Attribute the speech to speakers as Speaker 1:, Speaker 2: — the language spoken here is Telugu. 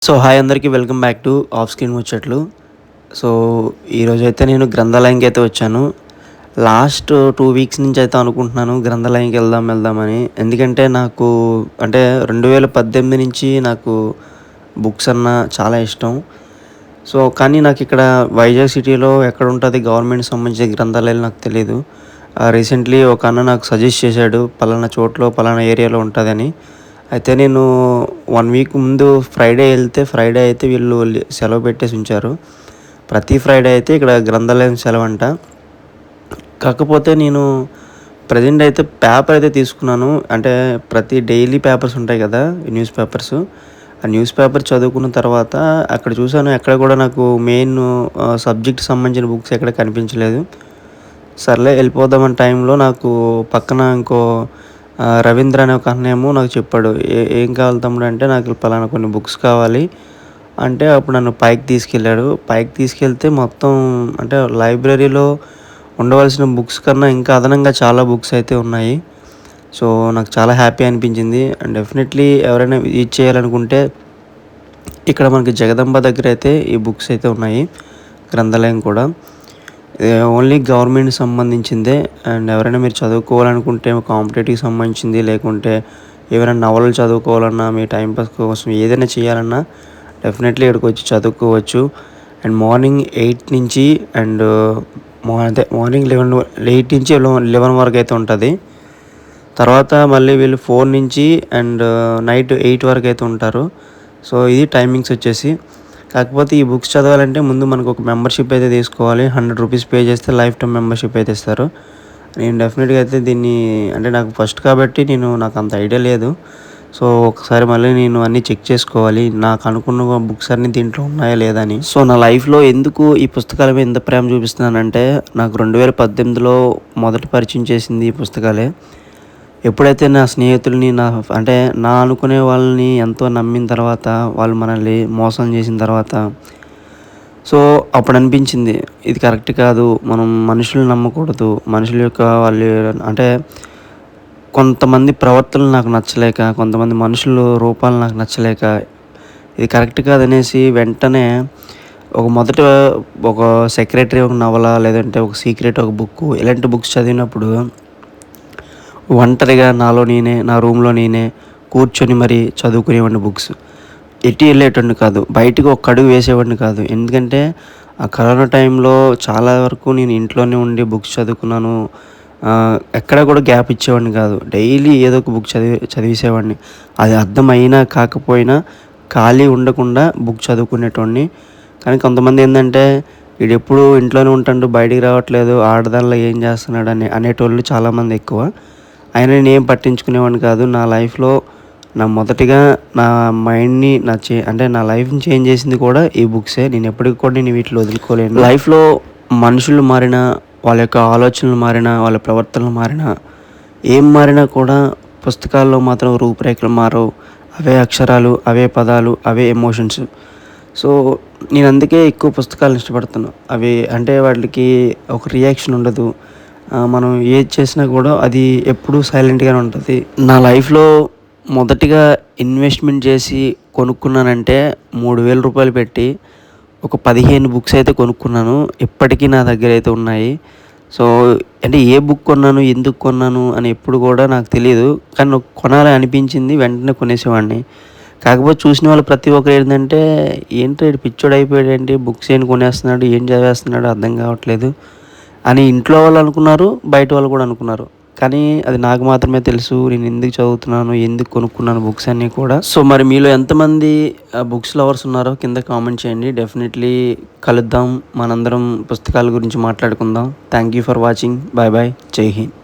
Speaker 1: సో హాయ్ అందరికీ welcome back to off screen ముచ్చట్లు. సో ఈరోజైతే నేను గ్రంథాలయంకి అయితే వచ్చాను. లాస్ట్ 2 వీక్స్ నుంచి అయితే అనుకుంటున్నాను గ్రంథాలయంకి వెళ్దామని. ఎందుకంటే నాకు అంటే 2018 నుంచి నాకు బుక్స్ అన్నా చాలా ఇష్టం. సో కానీ నాకు ఇక్కడ వైజాగ్ సిటీలో ఎక్కడ ఉంటుంది గవర్నమెంట్ సంబంధించిన గ్రంథాలయాలు నాకు తెలీదు. రీసెంట్లీ ఒక అన్న నాకు సజెస్ట్ చేశాడు పలానా చోట్లో పలానా ఏరియాలో ఉంటుందని. అయితే నేను 1 వీక్ ముందు ఫ్రైడే వెళ్తే ఫ్రైడే అయితే వీళ్ళు సెలవు పెట్టేసి ఉంచారు. ప్రతి ఫ్రైడే అయితే ఇక్కడ గ్రంథాలయం సెలవంట. కాకపోతే నేను ప్రెజెంట్ అయితే పేపర్ అయితే తీసుకున్నాను. అంటే ప్రతి డైలీ పేపర్స్ ఉంటాయి కదా, న్యూస్ పేపర్స్. ఆ న్యూస్ పేపర్ చదువుకున్న తర్వాత అక్కడ చూసాను ఎక్కడ కూడా నాకు మెయిన్ సబ్జెక్ట్ సంబంధించిన బుక్స్ ఎక్కడ కనిపించలేదు. సర్లే వెళ్ళిపోదామన్న టైంలో నాకు పక్కన ఇంకో రవీంద్ర అనే ఒక అన్నేమో నాకు చెప్పాడు, ఏం కావాలి తమ్ముడు అంటే, నాకు పలానా కొన్ని బుక్స్ కావాలి అంటే అప్పుడు నన్ను పైకి తీసుకెళ్ళాడు. పైకి తీసుకెళ్తే మొత్తం అంటే లైబ్రరీలో ఉండవలసిన బుక్స్ కన్నా ఇంకా అదనంగా చాలా బుక్స్ అయితే ఉన్నాయి. సో నాకు చాలా హ్యాపీ అనిపించింది. అండ్ డెఫినెట్లీ ఎవరైనా విజిట్ చేయాలనుకుంటే ఇక్కడ మనకి జగదంబ దగ్గర అయితే ఈ బుక్స్ అయితే ఉన్నాయి, గ్రంథాలయం కూడా. ఓన్లీ గవర్నమెంట్ సంబంధించిందే. అండ్ ఎవరైనా మీరు చదువుకోవాలనుకుంటే కాంపిటేటివ్కి సంబంధించింది, లేకుంటే ఏమైనా నవలలు చదువుకోవాలన్నా, మీ టైంపాస్ కోసం ఏదైనా చేయాలన్నా డెఫినెట్లీ ఇక్కడికి వచ్చి చదువుకోవచ్చు. అండ్ మార్నింగ్ 8 నుంచి అండ్ మార్నింగ్ 8 నుంచి 11 వరకు అయితే ఉంటుంది. తర్వాత మళ్ళీ వీళ్ళు 4 నుంచి అండ్ నైట్ 8 వరకు అయితే ఉంటారు. సో ఇది టైమింగ్స్ వచ్చేసి. కాకపోతే ఈ బుక్స్ చదవాలంటే ముందు మనకు ఒక మెంబర్షిప్ అయితే తీసుకోవాలి. 100 రూపీస్ పే చేస్తే లైఫ్ టైం మెంబర్షిప్ అయితే ఇస్తారు. నేను డెఫినెట్గా అయితే దీన్ని అంటే నాకు ఫస్ట్ కాబట్టి నాకు అంత ఐడియా లేదు. సో ఒకసారి మళ్ళీ నేను అన్నీ చెక్ చేసుకోవాలి, నాకు అనుకున్న బుక్స్ అన్నీ దీంట్లో ఉన్నాయా లేదా అని. సో నా లైఫ్లో ఎందుకు ఈ పుస్తకాల మీద ఎంత ప్రేమ చూపిస్తున్నానంటే, నాకు 2018లో మొదటి పరిచయం చేసింది ఈ పుస్తకాలే. ఎప్పుడైతే నా స్నేహితుల్ని అంటే నా అనుకునే వాళ్ళని ఎంతో నమ్మిన తర్వాత వాళ్ళు మనల్ని మోసం చేసిన తర్వాత, సో అప్పుడు అనిపించింది ఇది కరెక్ట్ కాదు, మనం మనుషుల్ని నమ్మకూడదు. మనుషుల యొక్క వాళ్ళు అంటే కొంతమంది ప్రవర్తనలు నాకు నచ్చలేక, కొంతమంది మనుషుల రూపాలు నాకు నచ్చలేక ఇది కరెక్ట్ కాదనేసి వెంటనే మొదట ఒక సెక్రటరీ ఒక నవల, లేదంటే ఒక సీక్రెట్ ఒక బుక్, ఇలాంటి బుక్స్ చదివినప్పుడు ఒంటరిగా నా రూమ్లో నేనే కూర్చొని మరీ చదువుకునేవాడిని బుక్స్. ఎటు వెళ్ళేటోడిని కాదు, బయటకు ఒక అడుగు వేసేవాడిని కాదు. ఎందుకంటే ఆ కరోనా టైంలో చాలా వరకు నేను ఇంట్లోనే ఉండి బుక్స్ చదువుకున్నాను. ఎక్కడ కూడా గ్యాప్ ఇచ్చేవాడిని కాదు. డైలీ ఏదో ఒక బుక్ చదివేసేవాడిని. అది అర్థమైనా కాకపోయినా ఖాళీ ఉండకుండా బుక్ చదువుకునేటోడిని. కానీ కొంతమంది ఏంటంటే వీడు ఎప్పుడు ఇంట్లోనే ఉంటాడు, బయటికి రావట్లేదు, ఆడదానిలో ఏం చేస్తున్నాడు అనేటోళ్ళు చాలామంది ఎక్కువ. అయినా నేనేం పట్టించుకునేవాడిని కాదు. నా లైఫ్లో మొదటిగా నా మైండ్ని అంటే నా లైఫ్ని చేంజ్ చేసింది కూడా ఈ బుక్సే. నేను ఎప్పటికి కూడా నేను వీటిలో వదులుకోలేను. లైఫ్లో మనుషులు మారినా, వాళ్ళ యొక్క ఆలోచనలు మారినా, వాళ్ళ ప్రవర్తనలు మారినా, ఏం మారినా కూడా పుస్తకాల్లో మాత్రం రూపురేఖలు మారవు. అవే అక్షరాలు, అవే పదాలు, అవే ఎమోషన్స్. సో నేను అందుకే ఎక్కువ పుస్తకాలను ఇష్టపడుతున్నాను. అవి అంటే వాటికి ఒక రియాక్షన్ ఉండదు. మనం ఏది చేసినా కూడా అది ఎప్పుడూ సైలెంట్గానే ఉంటుంది. నా లైఫ్లో మొదటిగా ఇన్వెస్ట్మెంట్ చేసి కొనుక్కున్నానంటే 3,000 రూపాయలు పెట్టి ఒక 15 బుక్స్ అయితే కొనుక్కున్నాను. ఇప్పటికీ నా దగ్గర అయితే ఉన్నాయి. సో అంటే ఏ బుక్ కొన్నాను, ఎందుకు కొన్నాను అని ఎప్పుడు కూడా నాకు తెలియదు. కానీ కొనాలని అనిపించింది, వెంటనే కొనేసేవాడిని. కాకపోతే చూసిన వాళ్ళు ప్రతి ఒక్కరు ఏంటంటే, ఏంటి పిచ్చోడు అయిపోయాడు, ఏంటి బుక్స్ ఏం కొనేస్తున్నాడు, ఏం చదివేస్తున్నాడు అర్థం కావట్లేదు అని ఇంట్లో వాళ్ళు అనుకున్నారు, బయట వాళ్ళు కూడా అనుకున్నారు. కానీ అది నాకు మాత్రమే తెలుసు నేను ఎందుకు చదువుతున్నాను, ఎందుకు కొనుక్కున్నాను బుక్స్ అన్నీ కూడా. సో మరి మీలో ఎంతమంది బుక్స్ లవర్స్ ఉన్నారో కింద కామెంట్ చేయండి. డెఫినెట్లీ కలుద్దాం, మనందరం పుస్తకాల గురించి మాట్లాడుకుందాం. Thank you for watching. Bye bye. జై హింద్.